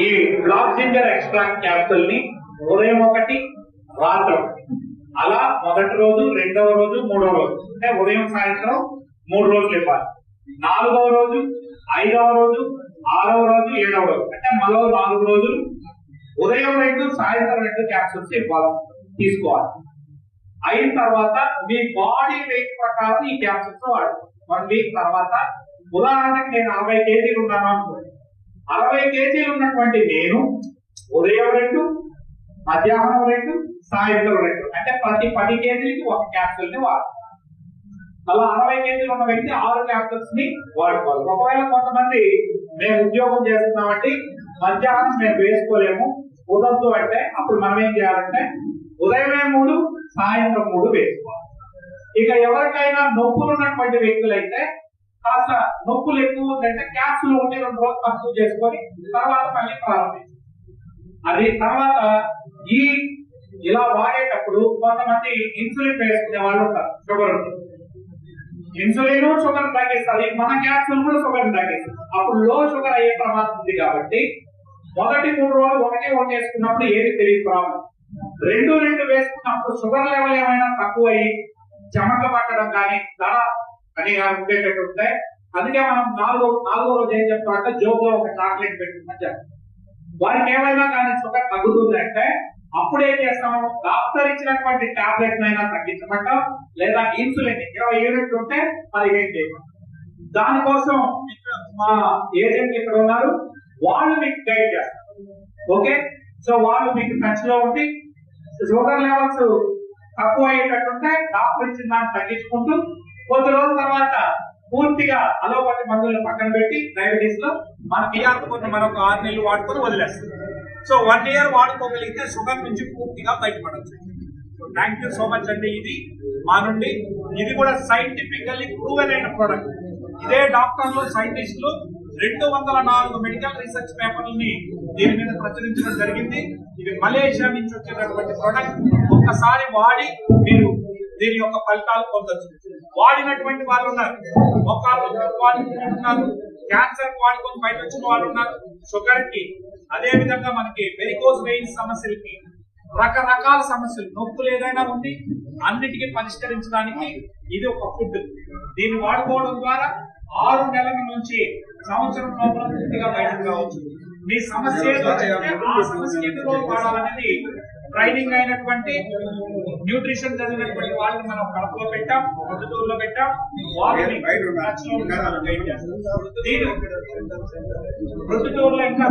ఈ black ginger extract capsule ని ఉదయం ఒకటి రాత్రి ఒకటి అలా మొదటి రోజు రెండవ రోజు మూడవ రోజు అంటే ఉదయం సాయంత్రం 3 రోజులు ఇవ్వాలి. 4వ రోజు 5వ రోజు 6వ రోజు 7వ రోజు అంటే మరో 4 రోజులు ఉదయం 2 సాయంత్రం 2 క్యాప్సూల్స్ ఇవ్వాలి తీసుకోవాలి. అయిన తర్వాత మీ బాడీ వెయిట్ ప్రకారం ఈ క్యాప్సూల్స్ వాడుకోవాలి. 1 వీక్ తర్వాత ఉదాహరణకి నేను 60 కేజీలు ఉన్నాను అనుకోండి. 60 కేజీలు ఉన్నటువంటి నేను ఉదయం 2 మధ్యాహ్నం 2 సాయంత్రం 2 అంటే ప్రతి 10 కేజీలకి ఒక క్యాప్సూల్ ని వాడాలి. అలా 60 కేజీలు ఉన్న వ్యక్తి 6 క్యాప్సూల్స్ ని వాడుకోవాలి. ఒకవేళ కొంతమంది మేము ఉద్యోగం చేస్తున్నామంటే మధ్యాహ్నం మేము వేసుకోలేము కుదరదు అంటే అప్పుడు మనం ఏం చేయాలంటే ఉదయమే 3 సాయంత్రం 3 వేసుకోవాలి. ఇక ఎవరికైనా నొప్పులు ఉన్నటువంటి వ్యక్తులైతే కాస్త నొప్పులు ఎక్కువ ఉందంటే క్యాప్సూల్ 1-2 రోజులు తక్కువ చేసుకొని తర్వాత మళ్ళీ ప్రారంభించాలి. అది తర్వాత ఈ ఇలా వాడేటప్పుడు కొంతమంది ఇన్సులిన్ వేసుకునే వాళ్ళు ఉంటారు. షుగర్ ఉంటుంది, ఇన్సులిన్ షుగర్ తగ్గిస్తుంది, మన క్యాప్సూల్ కూడా షుగర్ తగ్గిస్తుంది. అప్పుడు లో షుగర్ అయ్యే ప్రమాదం ఉంది కాబట్టి మొదటి 3 రోజులు ఒకటి వేసుకున్నప్పుడు ఏది తెలియదు ప్రాబ్లం. 2 వేసుకున్నప్పుడు షుగర్ లెవెల్ ఏమైనా తక్కువ అయ్యి చెమట పట్టడం కానీ దడ అని ఉండేటట్టు ఉంటాయి. అందుకే మనం 4వ రోజు ఏం చెప్తామంటే జోబులో ఒక చాక్లెట్ పెట్టుకుంటాం చెప్తాం. వారికి ఏమైనా కానీ షుగర్ తగ్గుతుంది అంటే అప్పుడు ఏం చేస్తాము, డాక్టర్ ఇచ్చినటువంటి టాబ్లెట్ అయినా తగ్గించమంటాం లేదా ఇన్సులిన్ 20 యూనిట్లు ఉంటే 15 చేయమంటాం. దానికోసం మా ఏజెంట్ ఇక్కడ ఉన్నారు, వాళ్ళు మీకు గైడ్ చేస్తారు. ఓకే, సో వాళ్ళు మీకు టచ్ లో ఉండి షుగర్ లెవెల్స్ తక్కువ అయ్యేటట్టుంటే డాక్టర్ ఇచ్చిన దాన్ని తగ్గించుకుంటూ కొద్ది రోజుల తర్వాత పూర్తిగా అలోపతి మందులను పక్కన పెట్టి డయాబెటీస్ లో మన బియ్యాన్ని మరొక 6 నెలలు వాడుకొని వదిలేస్తుంది. సో 1 ఇయర్ వాడుకోగలిగితే షుగర్ నుంచి పూర్తిగా బయటపడచ్చు. So thank you so much అండి. ఇది మా నుండి, ఇది కూడా సైంటిఫికల్లీ ప్రూవెన్ అయిన ప్రోడక్ట్. ఇదే డాక్టర్లు సైంటిస్టులు 204 మెడికల్ రీసెర్చ్ పేపర్లని దీని మీద ప్రచురించడం జరిగింది. ఇది మలేషియా నుంచి వచ్చేటటువంటి ప్రోడక్ట్. ఒక్కసారి వాడి మీరు దీని యొక్క ఫలితాలు పొందొచ్చు. వాడినటువంటి వాళ్ళు ఉన్నారు, ఉన్నారు, క్యాన్సర్ వాడుకొని బయట వచ్చిన వాళ్ళు ఉన్నారు, షుగర్ కి, అదే విధంగా మనకి వెరికోజ్ వెయిన్స్ సమస్యలకి, రకరకాల సమస్యలు, నొప్పులు ఏదైనా ఉంది అన్నిటికీ పరిష్కరించడానికి ఇది ఒక ఫుడ్. దీన్ని వాడుకోవడం ద్వారా 6 నెలల నుంచి సంవత్సరం లోపల పూర్తిగా బయటకు రావచ్చు. మీ సమస్య ఆ సమస్య ఎన్ని రోజులు వాడాలనేది ట్రైనింగ్ అయినటువంటి న్యూట్రిషన్ చదివినటువంటి వాళ్ళని మనం కడపలో పెట్టాం, పొద్దుటూరులో పెట్టాం. వాళ్ళని ప్రొద్దుటూరులో ఇంకా